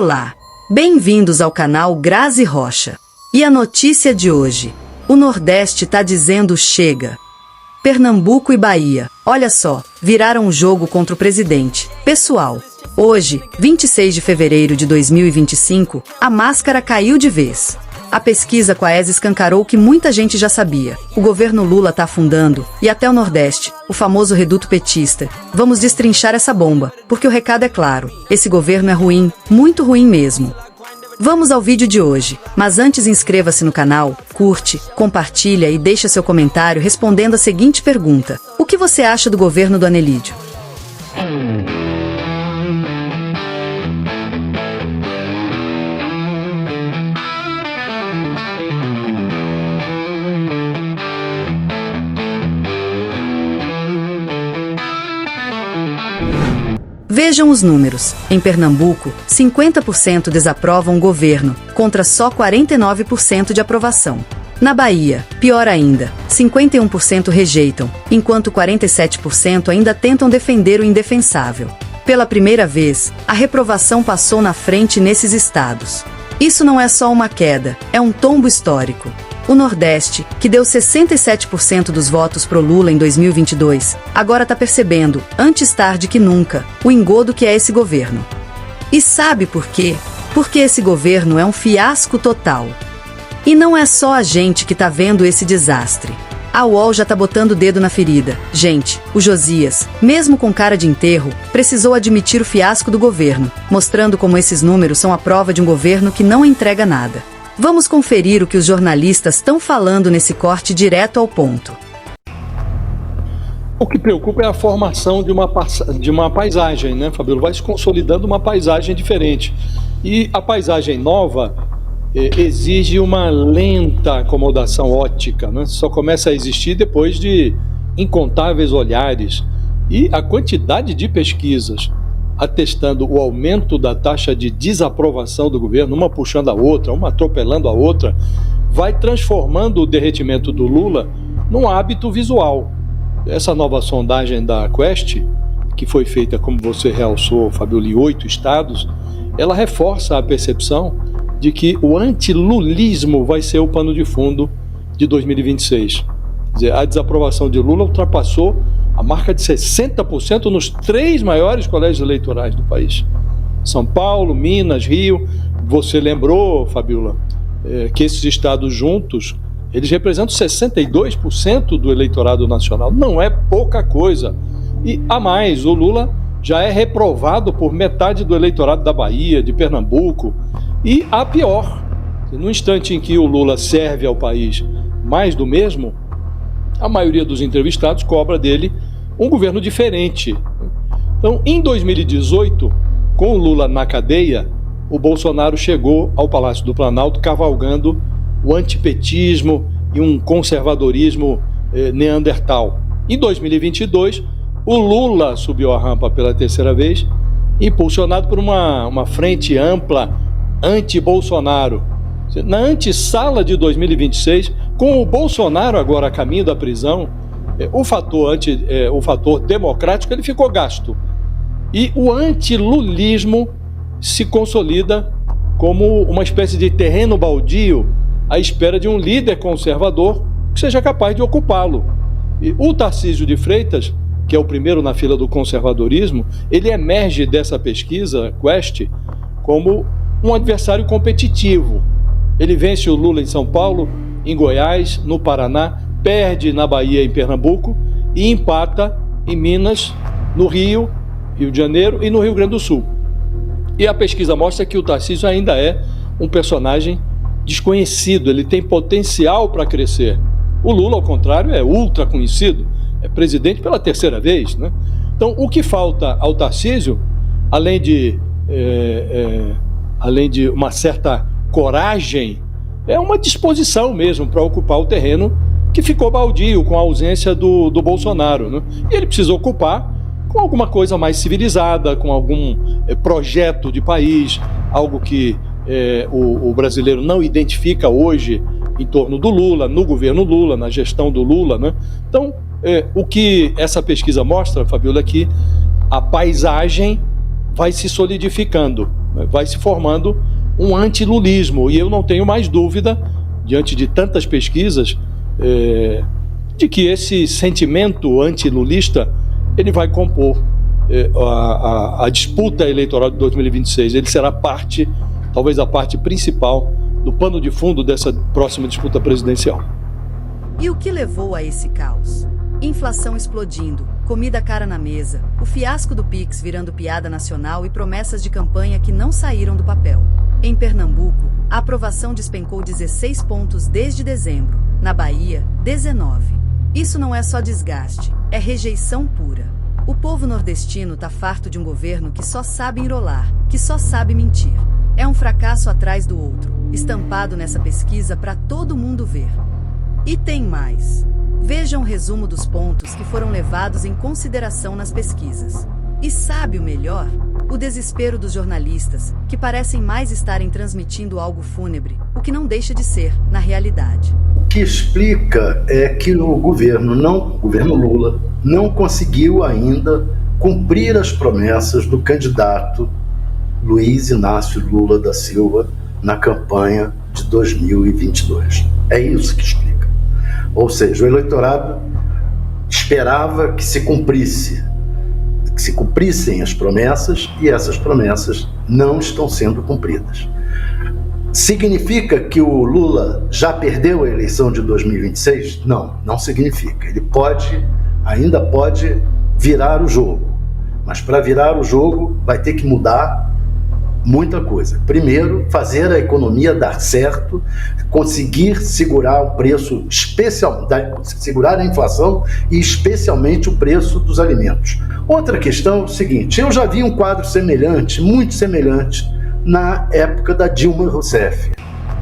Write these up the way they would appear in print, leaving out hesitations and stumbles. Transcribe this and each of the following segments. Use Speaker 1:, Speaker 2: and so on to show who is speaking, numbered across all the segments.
Speaker 1: Olá, bem-vindos ao canal Grazi Rocha. E a notícia de hoje: o Nordeste tá dizendo chega. Pernambuco e Bahia, olha só, viraram o jogo contra o presidente. Pessoal, hoje, 26 de fevereiro de 2025, a máscara caiu de vez. A pesquisa Quaes escancarou que muita gente já sabia. O governo Lula tá afundando, e até o Nordeste, o famoso reduto petista. Vamos destrinchar essa bomba, porque o recado é claro: esse governo é ruim, muito ruim mesmo. Vamos ao vídeo de hoje, mas antes inscreva-se no canal, curte, compartilha e deixa seu comentário respondendo a seguinte pergunta: o que você acha do governo do Anelídio? Vejam os números. Em Pernambuco, 50% desaprovam o governo, contra só 49% de aprovação. Na Bahia, pior ainda, 51% rejeitam, enquanto 47% ainda tentam defender o indefensável. Pela primeira vez, a reprovação passou na frente nesses estados. Isso não é só uma queda, é um tombo histórico. O Nordeste, que deu 67% dos votos pro Lula em 2022, agora tá percebendo, antes tarde que nunca, o engodo que é esse governo. E sabe por quê? Porque esse governo é um fiasco total. E não é só a gente que tá vendo esse desastre. A UOL já tá botando o dedo na ferida. Gente, o Josias, mesmo com cara de enterro, precisou admitir o fiasco do governo, mostrando como esses números são a prova de um governo que não entrega nada. Vamos conferir o que os jornalistas estão falando nesse corte direto ao ponto.
Speaker 2: O que preocupa é a formação de uma paisagem, né, Fabíola? Vai se consolidando uma paisagem diferente. E a paisagem nova exige uma lenta acomodação ótica, né? Só começa a existir depois de incontáveis olhares. E a quantidade de pesquisas atestando o aumento da taxa de desaprovação do governo, uma puxando a outra, uma atropelando a outra, vai transformando o derretimento do Lula num hábito visual. Essa nova sondagem da Quest, que foi feita, como você realçou, Fabíola, em 8 estados, ela reforça a percepção de que o antilulismo vai ser o pano de fundo de 2026. Quer dizer, a desaprovação de Lula ultrapassou a marca de 60% nos 3 maiores colégios eleitorais do país. São Paulo, Minas, Rio. Você lembrou, Fabíola, que esses estados juntos, eles representam 62% do eleitorado nacional. Não é pouca coisa. E, a mais, o Lula já é reprovado por metade do eleitorado da Bahia, de Pernambuco. E a pior, no instante em que o Lula serve ao país mais do mesmo, a maioria dos entrevistados cobra dele um governo diferente. Então, em 2018, com o Lula na cadeia, o Bolsonaro chegou ao Palácio do Planalto cavalgando o antipetismo e um conservadorismo neandertal. Em 2022, o Lula subiu a rampa pela terceira vez, impulsionado por uma frente ampla anti-Bolsonaro. Na antessala de 2026, com o Bolsonaro agora a caminho da prisão, o fator democrático ele ficou gasto. E o antilulismo se consolida como uma espécie de terreno baldio à espera de um líder conservador que seja capaz de ocupá-lo. E o Tarcísio de Freitas, que é o primeiro na fila do conservadorismo, ele emerge dessa pesquisa, Quest, como um adversário competitivo. Ele vence o Lula em São Paulo, em Goiás, no Paraná, perde na Bahia e em Pernambuco e empata em Minas, no Rio de Janeiro e no Rio Grande do Sul. E a pesquisa mostra que o Tarcísio ainda é um personagem desconhecido, ele tem potencial para crescer. O Lula, ao contrário, é ultra conhecido, é presidente pela terceira vez, né? Então, o que falta ao Tarcísio, além de uma certa coragem, é uma disposição mesmo para ocupar o terreno que ficou baldio com a ausência do Bolsonaro, né? E ele precisa ocupar com alguma coisa mais civilizada, com algum projeto de país, algo que o brasileiro não identifica hoje em torno do Lula, no governo Lula, na gestão do Lula, né? Então, o que essa pesquisa mostra, Fabíola, é que a paisagem vai se solidificando. Vai se formando um antilulismo, e eu não tenho mais dúvida, diante de tantas pesquisas, de que esse sentimento antilulista ele vai compor a disputa eleitoral de 2026. Ele será parte, talvez a parte principal, do pano de fundo dessa próxima disputa presidencial.
Speaker 1: E o que levou a esse caos? Inflação explodindo, comida cara na mesa, o fiasco do Pix virando piada nacional e promessas de campanha que não saíram do papel. Em Pernambuco, a aprovação despencou 16 pontos desde dezembro. Na Bahia, 19. Isso não é só desgaste, é rejeição pura. O povo nordestino tá farto de um governo que só sabe enrolar, que só sabe mentir. É um fracasso atrás do outro, estampado nessa pesquisa para todo mundo ver. E tem mais. Veja um resumo dos pontos que foram levados em consideração nas pesquisas. E sabe o melhor? O desespero dos jornalistas, que parecem mais estarem transmitindo algo fúnebre, o que não deixa de ser, na realidade.
Speaker 3: O que explica é que o governo Lula não conseguiu ainda cumprir as promessas do candidato Luiz Inácio Lula da Silva na campanha de 2022. É isso que explica. Ou seja, o eleitorado esperava que se cumprissem as promessas, e essas promessas não estão sendo cumpridas. Significa que o Lula já perdeu a eleição de 2026? Não, não significa. Ele ainda pode virar o jogo, mas para virar o jogo vai ter que mudar muita coisa. Primeiro, fazer a economia dar certo, conseguir segurar o preço segurar a inflação e especialmente o preço dos alimentos. Outra questão é o seguinte: eu já vi um quadro semelhante, muito semelhante, na época da Dilma Rousseff.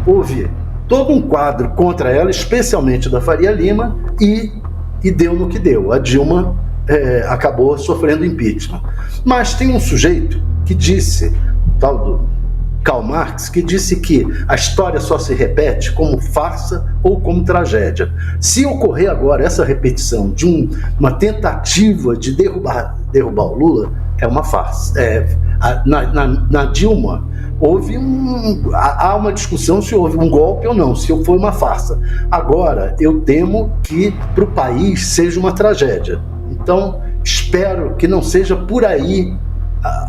Speaker 3: Houve todo um quadro contra ela, especialmente da Faria Lima, e deu no que deu. A Dilma acabou sofrendo impeachment. Mas tem um sujeito que disse, tal do Karl Marx, que disse que a história só se repete como farsa ou como tragédia. Se ocorrer agora essa repetição de uma tentativa de derrubar o Lula, é uma farsa. Na Dilma, há uma discussão se houve um golpe ou não, se foi uma farsa. Agora, eu temo que para o país seja uma tragédia. Então, espero que não seja por aí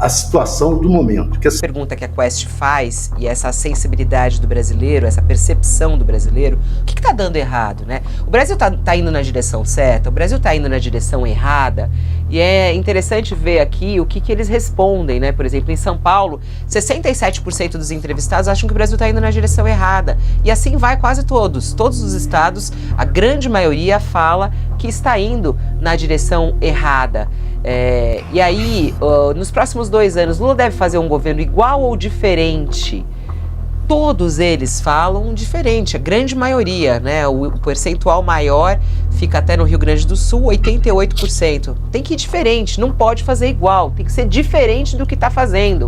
Speaker 3: a situação do momento.
Speaker 4: A pergunta que a Quest faz, e essa sensibilidade do brasileiro, essa percepção do brasileiro, o que está dando errado, né? O Brasil tá indo na direção certa, o Brasil está indo na direção errada, e é interessante ver aqui o que eles respondem, né? Por exemplo, em São Paulo, 67% dos entrevistados acham que o Brasil está indo na direção errada, e assim vai quase todos os estados, a grande maioria fala que está indo na direção errada. E aí, nos próximos 2 anos, Lula deve fazer um governo igual ou diferente? Todos eles falam diferente, a grande maioria, né? O percentual maior fica até no Rio Grande do Sul, 88%. Tem que ir diferente, não pode fazer igual, tem que ser diferente do que está fazendo.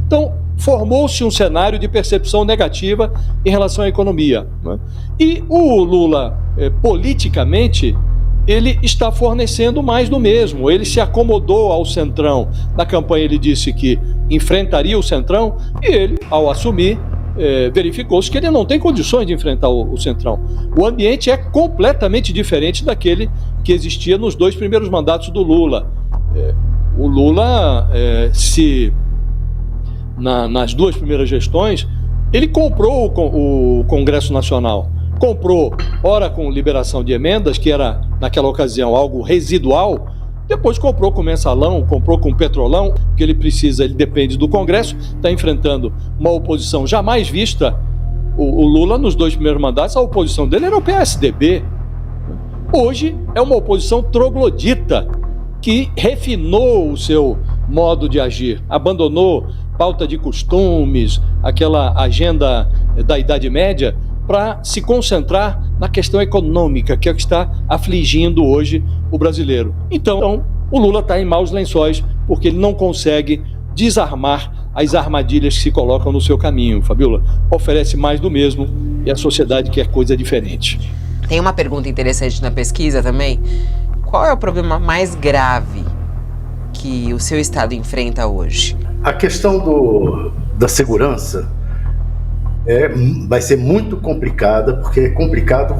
Speaker 2: Então, formou-se um cenário de percepção negativa em relação à economia, né? E o Lula, politicamente, ele está fornecendo mais do mesmo. Ele se acomodou ao Centrão. Na campanha ele disse que enfrentaria o Centrão, e ele, ao assumir, verificou-se que ele não tem condições de enfrentar o Centrão. O ambiente é completamente diferente daquele que existia nos 2 primeiros mandatos do Lula. O Lula, nas 2 primeiras gestões, ele comprou o Congresso Nacional. Comprou, ora com liberação de emendas, que era, naquela ocasião, algo residual. Depois comprou com mensalão, comprou com petrolão, porque ele depende do Congresso, está enfrentando uma oposição jamais vista. O Lula, nos 2 primeiros mandatos, a oposição dele era o PSDB. Hoje é uma oposição troglodita, que refinou o seu modo de agir, abandonou pauta de costumes, aquela agenda da Idade Média, para se concentrar na questão econômica, que é o que está afligindo hoje o brasileiro. Então, o Lula está em maus lençóis, porque ele não consegue desarmar as armadilhas que se colocam no seu caminho. Fabiola, oferece mais do mesmo, e a sociedade quer coisa diferente.
Speaker 4: Tem uma pergunta interessante na pesquisa também. Qual é o problema mais grave que o seu estado enfrenta hoje?
Speaker 3: A questão da segurança vai ser muito complicada, porque é complicado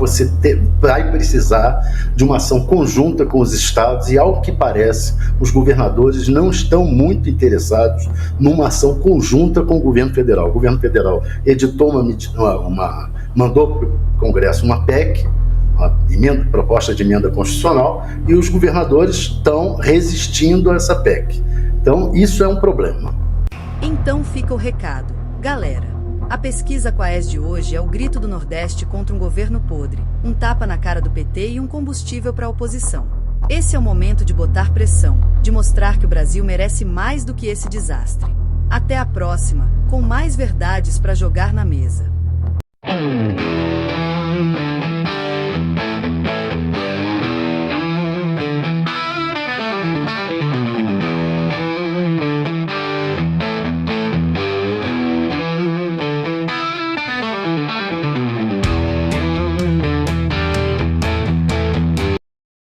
Speaker 3: vai precisar de uma ação conjunta com os estados, e ao que parece, os governadores não estão muito interessados numa ação conjunta com o governo federal. O governo federal editou mandou para o Congresso uma PEC, proposta de emenda constitucional, e os governadores estão resistindo a essa PEC. Então, isso é um problema.
Speaker 1: Então fica o recado. Galera, a pesquisa Quaes de hoje é o grito do Nordeste contra um governo podre, um tapa na cara do PT e um combustível para a oposição. Esse é o momento de botar pressão, de mostrar que o Brasil merece mais do que esse desastre. Até a próxima, com mais verdades para jogar na mesa.